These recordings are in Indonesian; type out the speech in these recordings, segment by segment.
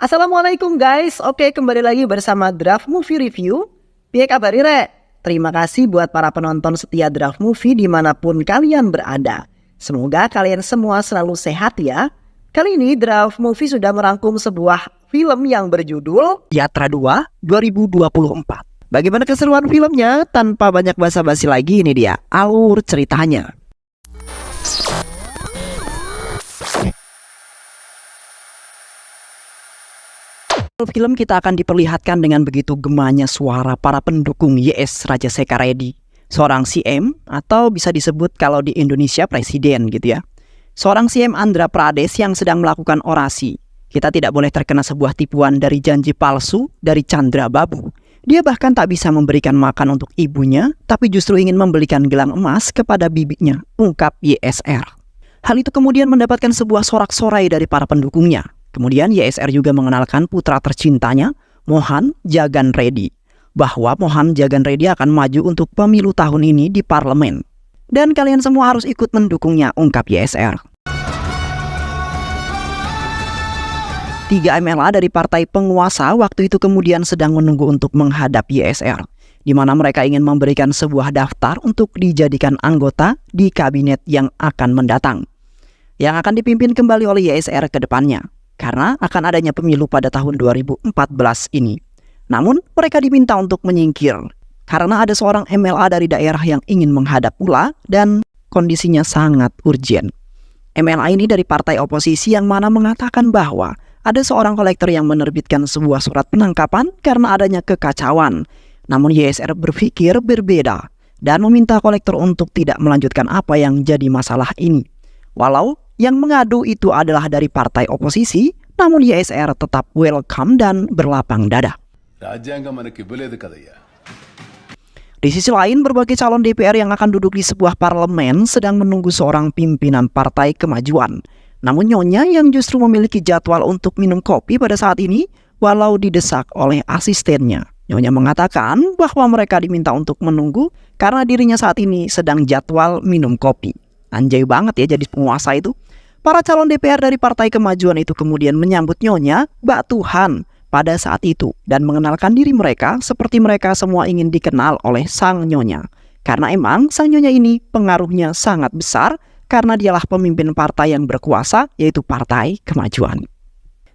Assalamualaikum guys, oke kembali lagi bersama Draft Movie Review. Piye kabar Rek? Terima kasih buat para penonton setia Draft Movie dimanapun kalian berada. Semoga kalian semua selalu sehat ya. Kali ini Draft Movie sudah merangkum sebuah film yang berjudul Yatra 2 2024. Bagaimana keseruan filmnya? Tanpa banyak basa-basi lagi, ini dia alur ceritanya. Film kita akan diperlihatkan dengan begitu gemanya suara para pendukung YS Rajaseka Reddy, seorang CM atau bisa disebut kalau di Indonesia presiden gitu ya. Seorang CM Andhra Pradesh yang sedang melakukan orasi. Kita tidak boleh terkena sebuah tipuan dari janji palsu dari Chandra Babu. Dia bahkan tak bisa memberikan makan untuk ibunya, tapi justru ingin membelikan gelang emas kepada bibinya, ungkap YSR. Hal itu kemudian mendapatkan sebuah sorak-sorai dari para pendukungnya. Kemudian YSR juga mengenalkan putra tercintanya, Mohan Jagan Reddy, bahwa Mohan Jagan Reddy akan maju untuk pemilu tahun ini di parlemen. Dan kalian semua harus ikut mendukungnya, ungkap YSR. 3 MLA dari partai penguasa waktu itu kemudian sedang menunggu untuk menghadap YSR, di mana mereka ingin memberikan sebuah daftar untuk dijadikan anggota di kabinet yang akan mendatang, yang akan dipimpin kembali oleh YSR ke depannya. Karena akan adanya pemilu pada tahun 2014 ini. Namun mereka diminta untuk menyingkir karena ada seorang MLA dari daerah yang ingin menghadap pula dan kondisinya sangat urgent. MLA ini dari partai oposisi yang mana mengatakan bahwa ada seorang kolektor yang menerbitkan sebuah surat penangkapan karena adanya kekacauan. Namun YSR berpikir berbeda dan meminta kolektor untuk tidak melanjutkan apa yang jadi masalah ini. Walau yang mengadu itu adalah dari partai oposisi, namun YSR tetap welcome dan berlapang dada. Di sisi lain, berbagai calon DPR yang akan duduk di sebuah parlemen sedang menunggu seorang pimpinan Partai Kemajuan. Namun Nyonya yang justru memiliki jadwal untuk minum kopi pada saat ini, walau didesak oleh asistennya. Nyonya mengatakan bahwa mereka diminta untuk menunggu karena dirinya saat ini sedang jadwal minum kopi. Anjay banget ya jadi penguasa itu. Para calon DPR dari Partai Kemajuan itu kemudian menyambut Nyonya Mbak Tuhan pada saat itu dan mengenalkan diri mereka seperti mereka semua ingin dikenal oleh Sang Nyonya. Karena emang Sang Nyonya ini pengaruhnya sangat besar karena dialah pemimpin partai yang berkuasa, yaitu Partai Kemajuan.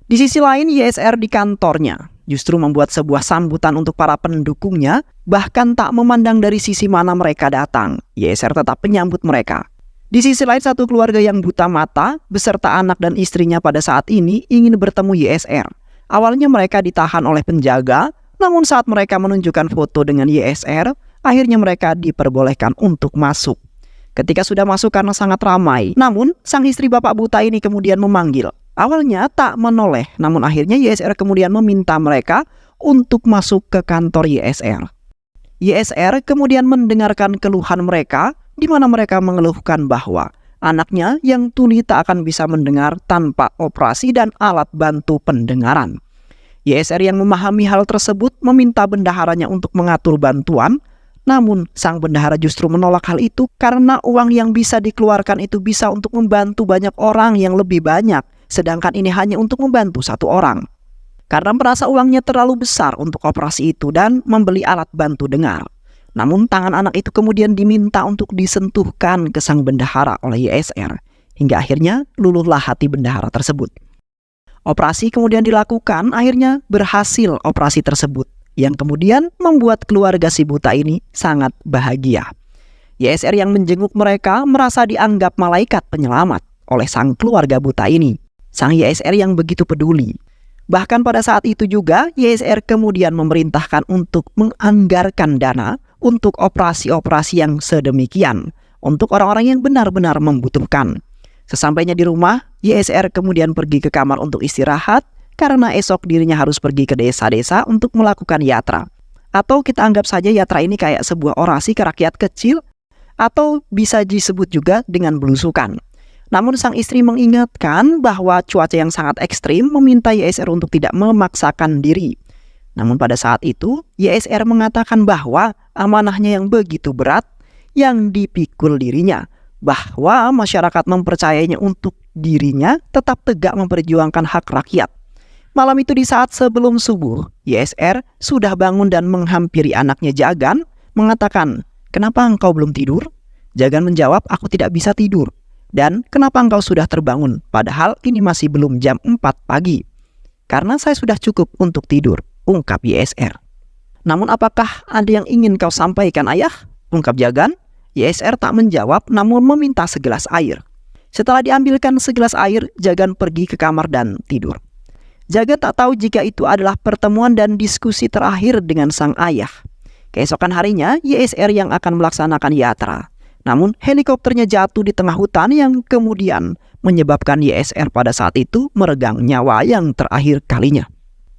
Di sisi lain, YSR di kantornya justru membuat sebuah sambutan untuk para pendukungnya, bahkan tak memandang dari sisi mana mereka datang. YSR tetap menyambut mereka. Di sisi lain, satu keluarga yang buta mata beserta anak dan istrinya pada saat ini ingin bertemu YSR. Awalnya mereka ditahan oleh penjaga, namun saat mereka menunjukkan foto dengan YSR, akhirnya mereka diperbolehkan untuk masuk. Ketika sudah masuk karena sangat ramai, namun sang istri bapak buta ini kemudian memanggil. Awalnya tak menoleh, namun akhirnya YSR kemudian meminta mereka untuk masuk ke kantor YSR. YSR kemudian mendengarkan keluhan mereka, di mana mereka mengeluhkan bahwa anaknya yang tuli tak akan bisa mendengar tanpa operasi dan alat bantu pendengaran. YSR yang memahami hal tersebut meminta bendaharanya untuk mengatur bantuan, namun sang bendahara justru menolak hal itu karena uang yang bisa dikeluarkan itu bisa untuk membantu banyak orang yang lebih banyak, sedangkan ini hanya untuk membantu satu orang. Karena merasa uangnya terlalu besar untuk operasi itu dan membeli alat bantu dengar. Namun tangan anak itu kemudian diminta untuk disentuhkan ke sang bendahara oleh YSR, hingga akhirnya luluhlah hati bendahara tersebut. Operasi kemudian dilakukan, akhirnya berhasil operasi tersebut, yang kemudian membuat keluarga si buta ini sangat bahagia. YSR yang menjenguk mereka merasa dianggap malaikat penyelamat oleh sang keluarga buta ini. Sang YSR yang begitu peduli. Bahkan pada saat itu juga YSR kemudian memerintahkan untuk menganggarkan dana untuk operasi-operasi yang sedemikian untuk orang-orang yang benar-benar membutuhkan. Sesampainya di rumah, YSR kemudian pergi ke kamar untuk istirahat karena esok dirinya harus pergi ke desa-desa untuk melakukan yatra. Atau kita anggap saja yatra ini kayak sebuah orasi ke rakyat kecil atau bisa disebut juga dengan belusukan. Namun sang istri mengingatkan bahwa cuaca yang sangat ekstrim meminta YSR untuk tidak memaksakan diri. Namun pada saat itu, YSR mengatakan bahwa amanahnya yang begitu berat yang dipikul dirinya, bahwa masyarakat mempercayainya untuk dirinya tetap tegak memperjuangkan hak rakyat. Malam itu di saat sebelum subuh, YSR sudah bangun dan menghampiri anaknya Jagan, mengatakan, "Kenapa engkau belum tidur?" Jagan menjawab, "Aku tidak bisa tidur." Dan, "Kenapa engkau sudah terbangun? Padahal ini masih belum jam 4 pagi." "Karena saya sudah cukup untuk tidur," ungkap YSR. "Namun apakah ada yang ingin kau sampaikan, ayah?" ungkap Jagan. YSR tak menjawab, namun meminta segelas air. Setelah diambilkan segelas air, Jagan pergi ke kamar dan tidur. Jagan tak tahu jika itu adalah pertemuan dan diskusi terakhir dengan sang ayah. Keesokan harinya, YSR yang akan melaksanakan yatra. Namun, helikopternya jatuh di tengah hutan yang kemudian menyebabkan YSR pada saat itu meregang nyawa yang terakhir kalinya.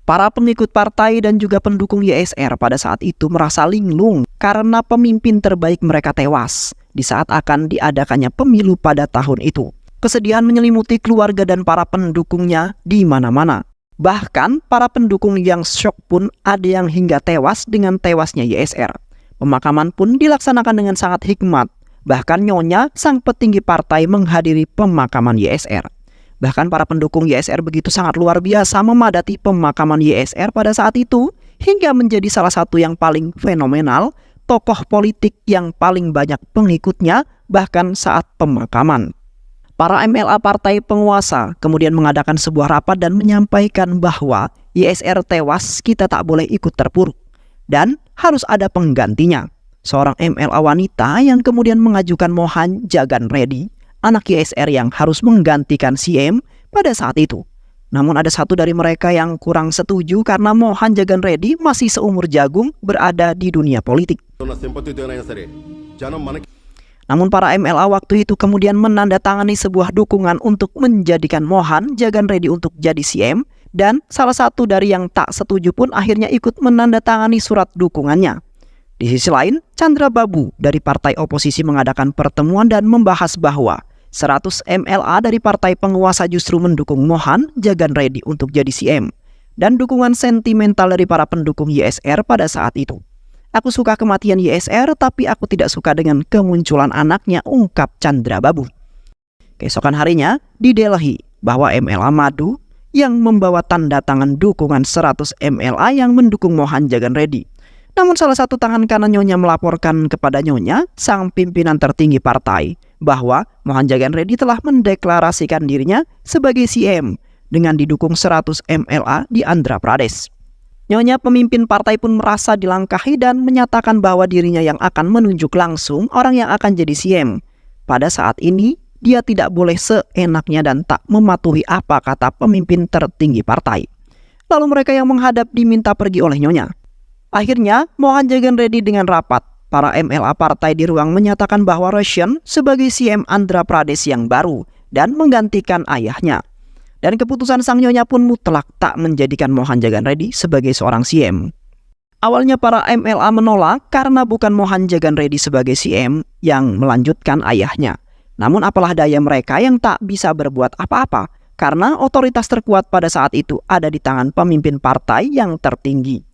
Para pengikut partai dan juga pendukung YSR pada saat itu merasa linglung karena pemimpin terbaik mereka tewas di saat akan diadakannya pemilu pada tahun itu. Kesedihan menyelimuti keluarga dan para pendukungnya di mana-mana. Bahkan para pendukung yang syok pun ada yang hingga tewas dengan tewasnya YSR. Pemakaman pun dilaksanakan dengan sangat hikmat. Bahkan Nyonya, sang petinggi partai, menghadiri pemakaman YSR. Bahkan para pendukung YSR begitu sangat luar biasa memadati pemakaman YSR pada saat itu, hingga menjadi salah satu yang paling fenomenal, tokoh politik yang paling banyak pengikutnya bahkan saat pemakaman. Para MLA partai penguasa kemudian mengadakan sebuah rapat dan menyampaikan bahwa YSR tewas, kita tak boleh ikut terpuruk dan harus ada penggantinya. Seorang MLA wanita yang kemudian mengajukan Mohan Jagan Reddy, anak YSR yang harus menggantikan CM pada saat itu. Namun ada satu dari mereka yang kurang setuju karena Mohan Jagan Reddy masih seumur jagung berada di dunia politik. Namun para MLA waktu itu kemudian menandatangani sebuah dukungan untuk menjadikan Mohan Jagan Reddy untuk jadi CM, dan salah satu dari yang tak setuju pun akhirnya ikut menandatangani surat dukungannya. Di sisi lain, Chandra Babu dari partai oposisi mengadakan pertemuan dan membahas bahwa 100 MLA dari partai penguasa justru mendukung Mohan Jagan Reddy untuk jadi CM, dan dukungan sentimental dari para pendukung YSR pada saat itu. "Aku suka kematian YSR, tapi aku tidak suka dengan kemunculan anaknya," ungkap Chandra Babu. Keesokan harinya, di Delhi, bahwa MLA Madu yang membawa tanda tangan dukungan 100 MLA yang mendukung Mohan Jagan Reddy. Namun salah satu tangan kanan Nyonya melaporkan kepada Nyonya, sang pimpinan tertinggi partai, bahwa Mohan Jagan Reddy telah mendeklarasikan dirinya sebagai CM dengan didukung 100 MLA di Andhra Pradesh. Nyonya pemimpin partai pun merasa dilangkahi dan menyatakan bahwa dirinya yang akan menunjuk langsung orang yang akan jadi CM. Pada saat ini, dia tidak boleh seenaknya dan tak mematuhi apa kata pemimpin tertinggi partai. Lalu mereka yang menghadap diminta pergi oleh Nyonya. Akhirnya, Mohan Jagan Reddy dengan rapat, para MLA partai di ruang menyatakan bahwa Roshan sebagai CM Andhra Pradesh yang baru dan menggantikan ayahnya. Dan keputusan sang Nyonya pun mutlak tak menjadikan Mohan Jagan Reddy sebagai seorang CM. Awalnya para MLA menolak karena bukan Mohan Jagan Reddy sebagai CM yang melanjutkan ayahnya. Namun apalah daya mereka yang tak bisa berbuat apa-apa karena otoritas terkuat pada saat itu ada di tangan pemimpin partai yang tertinggi.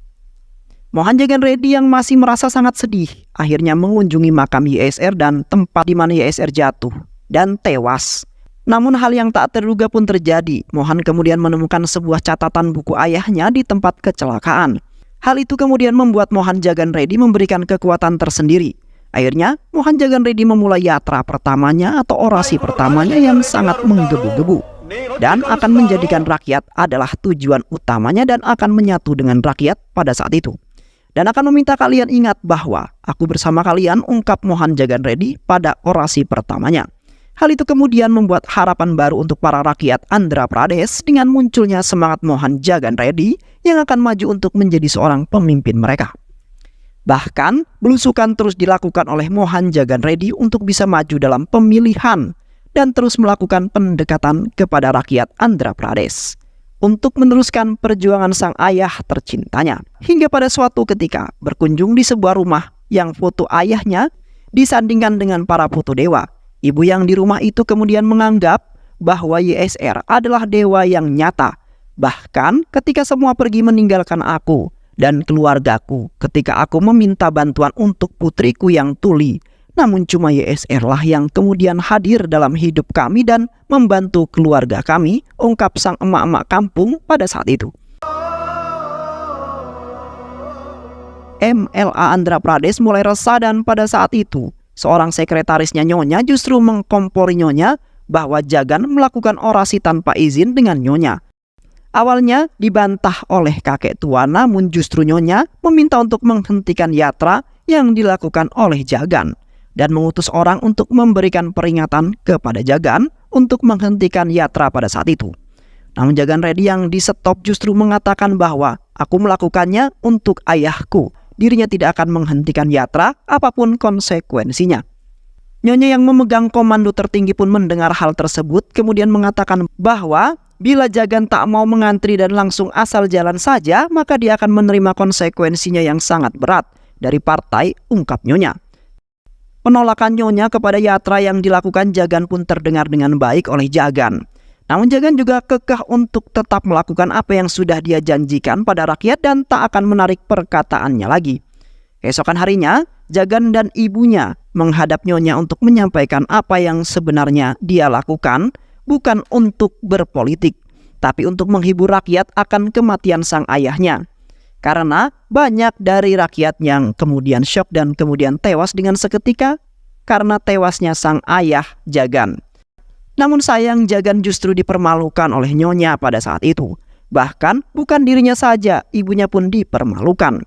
Mohan Jagan Reddy yang masih merasa sangat sedih akhirnya mengunjungi makam YSR dan tempat di mana YSR jatuh dan tewas. Namun hal yang tak terduga pun terjadi. Mohan kemudian menemukan sebuah catatan buku ayahnya di tempat kecelakaan. Hal itu kemudian membuat Mohan Jagan Reddy memberikan kekuatan tersendiri. Akhirnya, Mohan Jagan Reddy memulai yatra pertamanya atau orasi pertamanya yang sangat menggebu-gebu. Dan akan menjadikan rakyat adalah tujuan utamanya dan akan menyatu dengan rakyat pada saat itu. Dan akan meminta kalian ingat bahwa aku bersama kalian, ungkap Mohan Jagan Reddy pada orasi pertamanya. Hal itu kemudian membuat harapan baru untuk para rakyat Andhra Pradesh dengan munculnya semangat Mohan Jagan Reddy yang akan maju untuk menjadi seorang pemimpin mereka. Bahkan, belusukan terus dilakukan oleh Mohan Jagan Reddy untuk bisa maju dalam pemilihan dan terus melakukan pendekatan kepada rakyat Andhra Pradesh untuk meneruskan perjuangan sang ayah tercintanya. Hingga pada suatu ketika berkunjung di sebuah rumah yang foto ayahnya disandingkan dengan para foto dewa. Ibu yang di rumah itu kemudian menganggap bahwa YSR adalah dewa yang nyata. Bahkan ketika semua pergi meninggalkan aku dan keluargaku, ketika aku meminta bantuan untuk putriku yang tuli namun cuma YSR lah yang kemudian hadir dalam hidup kami dan membantu keluarga kami, ungkap sang emak-emak kampung pada saat itu. MLA Andhra Pradesh mulai resah dan pada saat itu seorang sekretarisnya Nyonya justru mengkompori Nyonya bahwa Jagan melakukan orasi tanpa izin dengan Nyonya. Awalnya dibantah oleh kakek tua, namun justru Nyonya meminta untuk menghentikan yatra yang dilakukan oleh Jagan dan mengutus orang untuk memberikan peringatan kepada Jagan untuk menghentikan yatra pada saat itu. Namun Jagan Reddy yang di-stop justru mengatakan bahwa aku melakukannya untuk ayahku. Dirinya tidak akan menghentikan yatra apapun konsekuensinya. Nyonya yang memegang komando tertinggi pun mendengar hal tersebut kemudian mengatakan bahwa bila Jagan tak mau mengantri dan langsung asal jalan saja, maka dia akan menerima konsekuensinya yang sangat berat dari partai, ungkap Nyonya. Penolakan Nyonya kepada yatra yang dilakukan Jagan pun terdengar dengan baik oleh Jagan. Namun Jagan juga kekeh untuk tetap melakukan apa yang sudah dia janjikan pada rakyat dan tak akan menarik perkataannya lagi. Keesokan harinya, Jagan dan ibunya menghadap Nyonya untuk menyampaikan apa yang sebenarnya dia lakukan, bukan untuk berpolitik, tapi untuk menghibur rakyat akan kematian sang ayahnya. Karena banyak dari rakyat yang kemudian syok dan kemudian tewas dengan seketika karena tewasnya sang ayah Jagan. Namun sayang Jagan justru dipermalukan oleh Nyonya pada saat itu. Bahkan bukan dirinya saja, ibunya pun dipermalukan.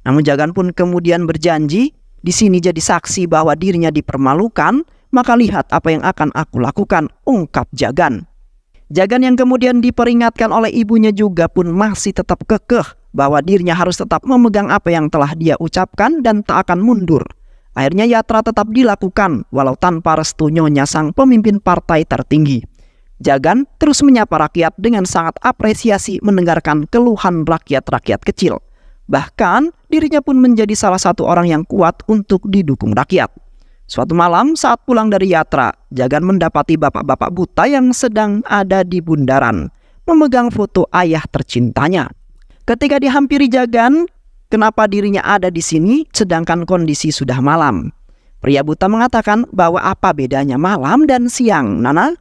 Namun Jagan pun kemudian berjanji, di sini jadi saksi bahwa dirinya dipermalukan, maka lihat apa yang akan aku lakukan, ungkap Jagan. Jagan yang kemudian diperingatkan oleh ibunya juga pun masih tetap kekeh bahwa dirinya harus tetap memegang apa yang telah dia ucapkan dan tak akan mundur. Akhirnya yatra tetap dilakukan walau tanpa restu Nyonya sang pemimpin partai tertinggi. Jagan terus menyapa rakyat dengan sangat apresiasi mendengarkan keluhan rakyat-rakyat kecil. Bahkan dirinya pun menjadi salah satu orang yang kuat untuk didukung rakyat. Suatu malam saat pulang dari yatra, Jagan mendapati bapak-bapak buta yang sedang ada di bundaran, memegang foto ayah tercintanya. Ketika dihampiri Jagan, kenapa dirinya ada di sini sedangkan kondisi sudah malam? Pria buta mengatakan bahwa apa bedanya malam dan siang, Nana?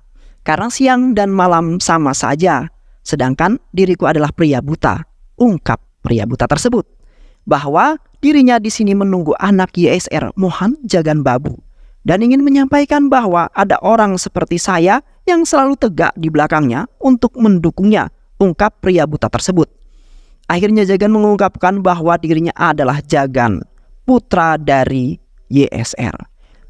Karena siang dan malam sama saja, sedangkan diriku adalah pria buta, ungkap pria buta tersebut. Bahwa dirinya di sini menunggu anak YSR Mohan Jagan Babu dan ingin menyampaikan bahwa ada orang seperti saya yang selalu tegak di belakangnya untuk mendukungnya, ungkap pria buta tersebut. Akhirnya Jagan mengungkapkan bahwa dirinya adalah Jagan, putra dari YSR.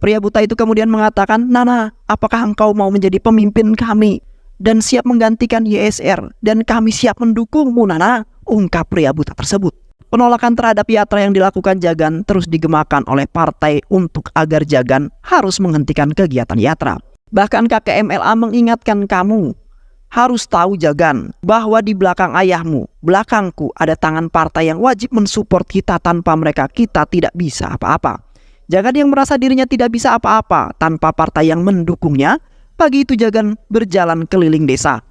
Pria buta itu kemudian mengatakan, Nana, apakah engkau mau menjadi pemimpin kami dan siap menggantikan YSR dan kami siap mendukungmu, Nana, ungkap pria buta tersebut. Penolakan terhadap yatra yang dilakukan Jagan terus digemakan oleh partai untuk agar Jagan harus menghentikan kegiatan yatra. Bahkan kakek MLA mengingatkan, kamu harus tahu Jagan bahwa di belakang ayahmu, belakangku ada tangan partai yang wajib mensupport kita, tanpa mereka kita tidak bisa apa-apa. Jagan yang merasa dirinya tidak bisa apa-apa tanpa partai yang mendukungnya, pagi itu Jagan berjalan keliling desa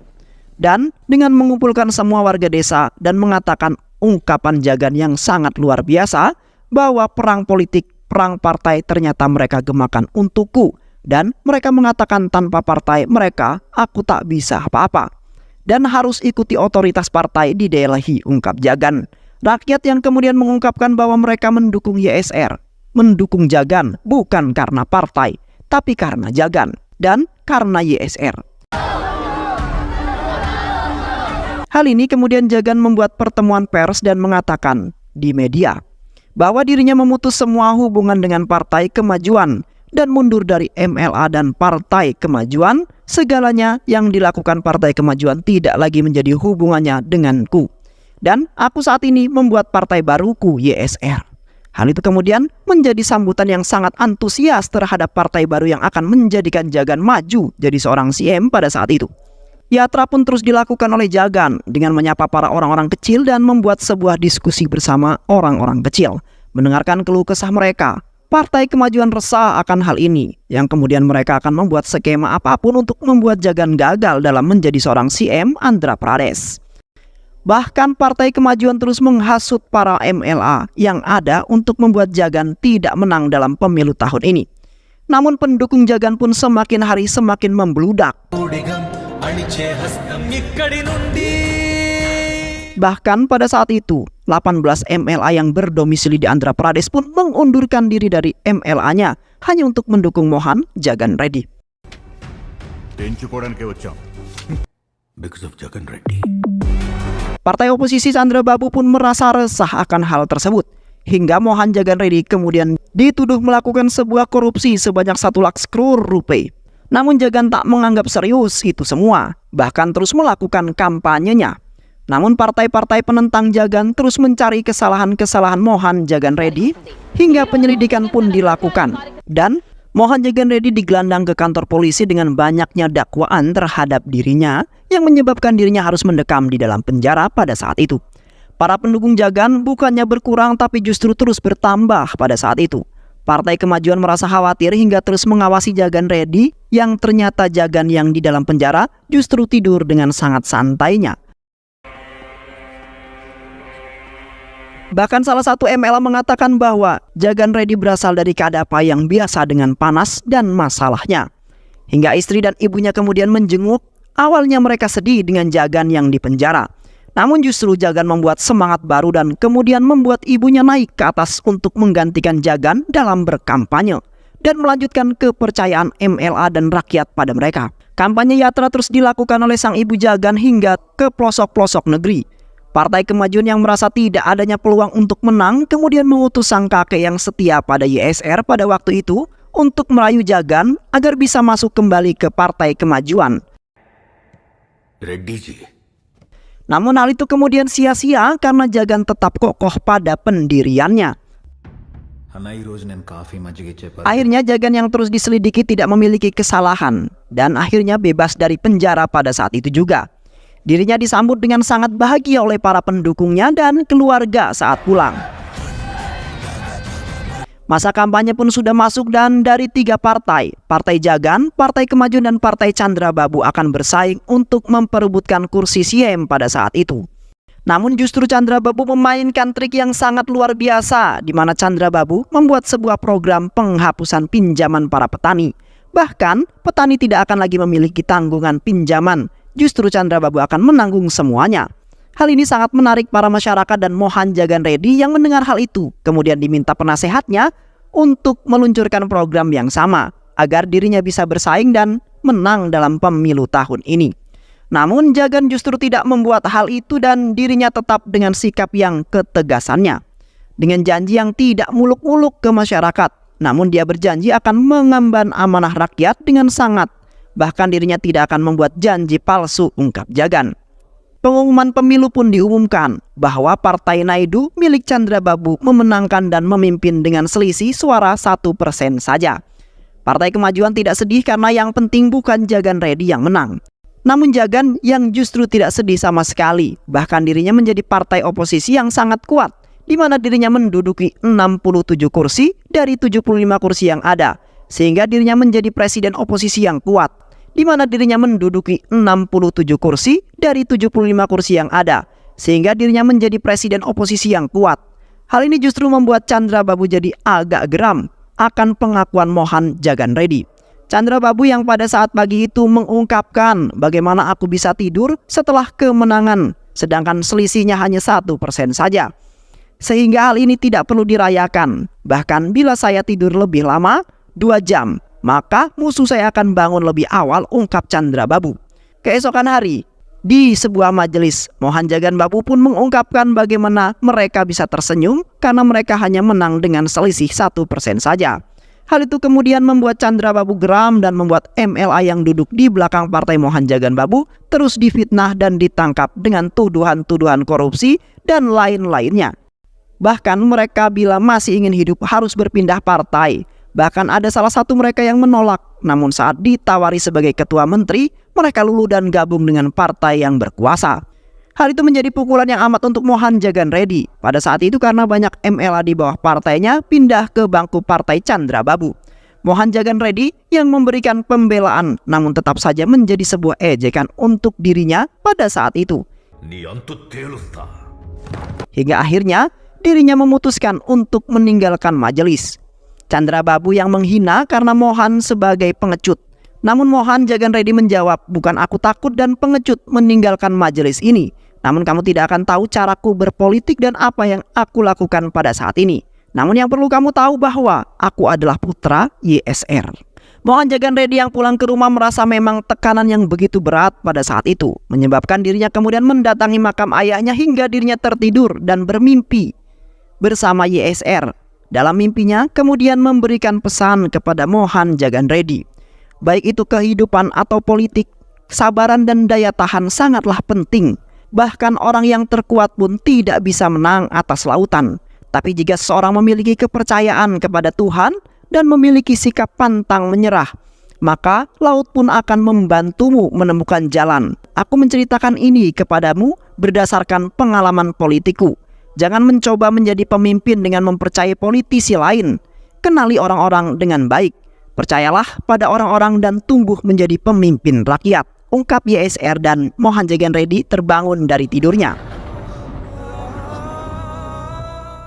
dan dengan mengumpulkan semua warga desa dan mengatakan ungkapan Jagan yang sangat luar biasa bahwa perang politik, perang partai ternyata mereka gemakan untukku, dan mereka mengatakan tanpa partai mereka aku tak bisa apa-apa dan harus ikuti otoritas partai di Delhi, ungkap Jagan. Rakyat yang kemudian mengungkapkan bahwa mereka mendukung YSR, mendukung Jagan bukan karena partai tapi karena Jagan dan karena YSR. Hal ini kemudian Jagan membuat pertemuan pers dan mengatakan di media bahwa dirinya memutus semua hubungan dengan Partai Kemajuan dan mundur dari MLA dan Partai Kemajuan. Segalanya yang dilakukan Partai Kemajuan tidak lagi menjadi hubungannya denganku. Dan aku saat ini membuat partai baruku, YSR. Hal itu kemudian menjadi sambutan yang sangat antusias terhadap partai baru yang akan menjadikan Jagan maju jadi seorang CM pada saat itu. Yatra pun terus dilakukan oleh Jagan dengan menyapa para orang-orang kecil dan membuat sebuah diskusi bersama orang-orang kecil. Mendengarkan keluh kesah mereka, Partai Kemajuan resah akan hal ini, yang kemudian mereka akan membuat skema apapun untuk membuat Jagan gagal dalam menjadi seorang CM Andhra Pradesh. Bahkan Partai Kemajuan terus menghasut para MLA yang ada untuk membuat Jagan tidak menang dalam pemilu tahun ini. Namun pendukung Jagan pun semakin hari semakin membludak. Bahkan pada saat itu, 18 MLA yang berdomisili di Andhra Pradesh pun mengundurkan diri dari MLA-nya hanya untuk mendukung Mohan Jagan Reddy. Partai oposisi Chandrababu pun merasa resah akan hal tersebut, hingga Mohan Jagan Reddy kemudian dituduh melakukan sebuah korupsi sebanyak 1 lakhs crore rupiah. Namun Jagan tak menganggap serius itu semua, bahkan terus melakukan kampanyenya. Namun partai-partai penentang Jagan terus mencari kesalahan-kesalahan Mohan Jagan Reddy hingga penyelidikan pun dilakukan. Dan Mohan Jagan Reddy digelandang ke kantor polisi dengan banyaknya dakwaan terhadap dirinya yang menyebabkan dirinya harus mendekam di dalam penjara pada saat itu. Para pendukung Jagan bukannya berkurang tapi justru terus bertambah pada saat itu. Partai Kemajuan merasa khawatir hingga terus mengawasi Jagan Reddy yang ternyata Jagan yang di dalam penjara justru tidur dengan sangat santainya. Bahkan salah satu MLA mengatakan bahwa Jagan Reddy berasal dari Kadapa yang biasa dengan panas dan masalahnya. Hingga istri dan ibunya kemudian menjenguk, awalnya mereka sedih dengan Jagan yang dipenjara. Namun justru Jagan membuat semangat baru dan kemudian membuat ibunya naik ke atas untuk menggantikan Jagan dalam berkampanye dan melanjutkan kepercayaan MLA dan rakyat pada mereka. Kampanye Yatra terus dilakukan oleh sang ibu Jagan hingga ke pelosok-pelosok negeri. Partai Kemajuan yang merasa tidak adanya peluang untuk menang kemudian mengutus sang kakek yang setia pada YSR pada waktu itu untuk merayu Jagan agar bisa masuk kembali ke Partai Kemajuan. Namun hal itu kemudian sia-sia karena Jagan tetap kokoh pada pendiriannya. Akhirnya Jagan yang terus diselidiki tidak memiliki kesalahan dan akhirnya bebas dari penjara pada saat itu juga. Dirinya disambut dengan sangat bahagia oleh para pendukungnya dan keluarga saat pulang. Masa kampanye pun sudah masuk dan dari 3 partai, Partai Jagan, Partai Kemajuan dan Partai Chandrababu akan bersaing untuk memperebutkan kursi CM pada saat itu. Namun justru Chandrababu memainkan trik yang sangat luar biasa di mana Chandrababu membuat sebuah program penghapusan pinjaman para petani. Bahkan petani tidak akan lagi memiliki tanggungan pinjaman. Justru Chandrababu akan menanggung semuanya. Hal ini sangat menarik para masyarakat dan Mohan Jagan Reddy yang mendengar hal itu. Kemudian diminta penasehatnya untuk meluncurkan program yang sama agar dirinya bisa bersaing dan menang dalam pemilu tahun ini. Namun Jagan justru tidak membuat hal itu dan dirinya tetap dengan sikap yang ketegasannya. Dengan janji yang tidak muluk-muluk ke masyarakat. Namun dia berjanji akan mengemban amanah rakyat dengan sangat. Bahkan dirinya tidak akan membuat janji palsu, ungkap Jagan. Pengumuman pemilu pun diumumkan bahwa Partai Naidu milik Chandrababu memenangkan dan memimpin dengan selisih suara 1% saja. Partai Kemajuan tidak sedih karena yang penting bukan Jagan Reddy yang menang. Namun Jagan yang justru tidak sedih sama sekali. Bahkan dirinya menjadi partai oposisi yang sangat kuat, di mana dirinya menduduki 67 kursi dari 75 kursi yang ada. Sehingga dirinya menjadi presiden oposisi yang kuat, di mana dirinya menduduki 67 kursi dari 75 kursi yang ada, sehingga dirinya menjadi presiden oposisi yang kuat. Hal ini justru membuat Chandrababu jadi agak geram akan pengakuan Mohan Jagan Reddy. Chandrababu yang pada saat pagi itu mengungkapkan bagaimana aku bisa tidur setelah kemenangan, sedangkan selisihnya hanya 1% saja. Sehingga hal ini tidak perlu dirayakan. Bahkan bila saya tidur lebih lama, 2 jam, maka musuh saya akan bangun lebih awal, ungkap Chandrababu. Keesokan hari, di sebuah majelis, Mohan Jagan Babu pun mengungkapkan bagaimana mereka bisa tersenyum karena mereka hanya menang dengan selisih 1% saja. Hal itu kemudian membuat Chandrababu geram dan membuat MLA yang duduk di belakang partai Mohan Jagan Babu terus difitnah dan ditangkap dengan tuduhan-tuduhan korupsi dan lain-lainnya. Bahkan mereka bila masih ingin hidup harus berpindah partai. Bahkan ada salah satu mereka yang menolak, namun saat ditawari sebagai ketua menteri, mereka luluh dan gabung dengan partai yang berkuasa. Hal itu menjadi pukulan yang amat untuk Mohan Jagan Reddy. Pada saat itu karena banyak MLA di bawah partainya pindah ke bangku partai Chandrababu. Mohan Jagan Reddy yang memberikan pembelaan, namun tetap saja menjadi sebuah ejekan untuk dirinya pada saat itu. Hingga akhirnya dirinya memutuskan untuk meninggalkan majelis. Chandra Babu yang menghina karena Mohan sebagai pengecut. Namun Mohan Jagan Reddy menjawab, bukan aku takut dan pengecut meninggalkan majelis ini. Namun kamu tidak akan tahu caraku berpolitik dan apa yang aku lakukan pada saat ini. Namun yang perlu kamu tahu bahwa aku adalah putra YSR. Mohan Jagan Reddy yang pulang ke rumah merasa memang tekanan yang begitu berat pada saat itu, menyebabkan dirinya kemudian mendatangi makam ayahnya hingga dirinya tertidur dan bermimpi bersama YSR. Dalam mimpinya kemudian memberikan pesan kepada Mohan Jagan Reddy. Baik itu kehidupan atau politik, kesabaran dan daya tahan sangatlah penting. Bahkan orang yang terkuat pun tidak bisa menang atas lautan. Tapi jika seseorang memiliki kepercayaan kepada Tuhan dan memiliki sikap pantang menyerah, maka laut pun akan membantumu menemukan jalan. Aku menceritakan ini kepadamu berdasarkan pengalaman politikku. Jangan mencoba menjadi pemimpin dengan mempercayai politisi lain. Kenali orang-orang dengan baik. Percayalah pada orang-orang dan tumbuh menjadi pemimpin rakyat. Ungkap YSR dan Mohan Jagan Reddy terbangun dari tidurnya.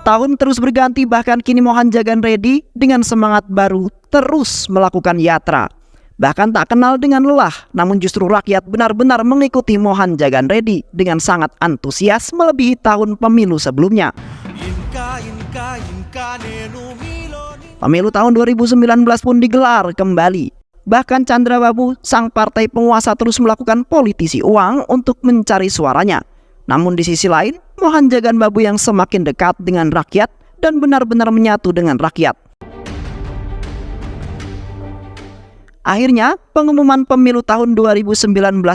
Tahun terus berganti, bahkan kini Mohan Jagan Reddy dengan semangat baru terus melakukan yatra. Bahkan tak kenal dengan lelah, namun justru rakyat benar-benar mengikuti Mohan Jagan Reddy dengan sangat antusias melebihi tahun pemilu sebelumnya. Pemilu tahun 2019 pun digelar kembali. Bahkan Chandra Babu, sang partai penguasa, terus melakukan politisi uang untuk mencari suaranya. Namun di sisi lain, Mohan Jagan Babu yang semakin dekat dengan rakyat dan benar-benar menyatu dengan rakyat. Akhirnya, pengumuman pemilu tahun 2019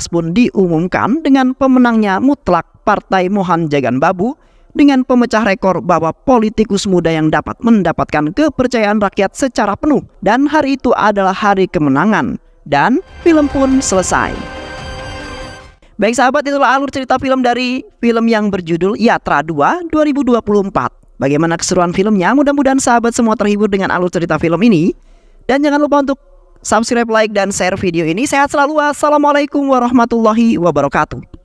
pun diumumkan dengan pemenangnya mutlak partai Mohan Jagan Babu dengan pemecah rekor bahwa politikus muda yang dapat mendapatkan kepercayaan rakyat secara penuh. Dan hari itu adalah hari kemenangan. Dan film pun selesai. Baik sahabat, itulah alur cerita film dari film yang berjudul Yatra 2 2024. Bagaimana keseruan filmnya? Mudah-mudahan sahabat semua terhibur dengan alur cerita film ini. Dan jangan lupa untuk subscribe, like, dan share video ini. Sehat selalu. Assalamualaikum warahmatullahi wabarakatuh.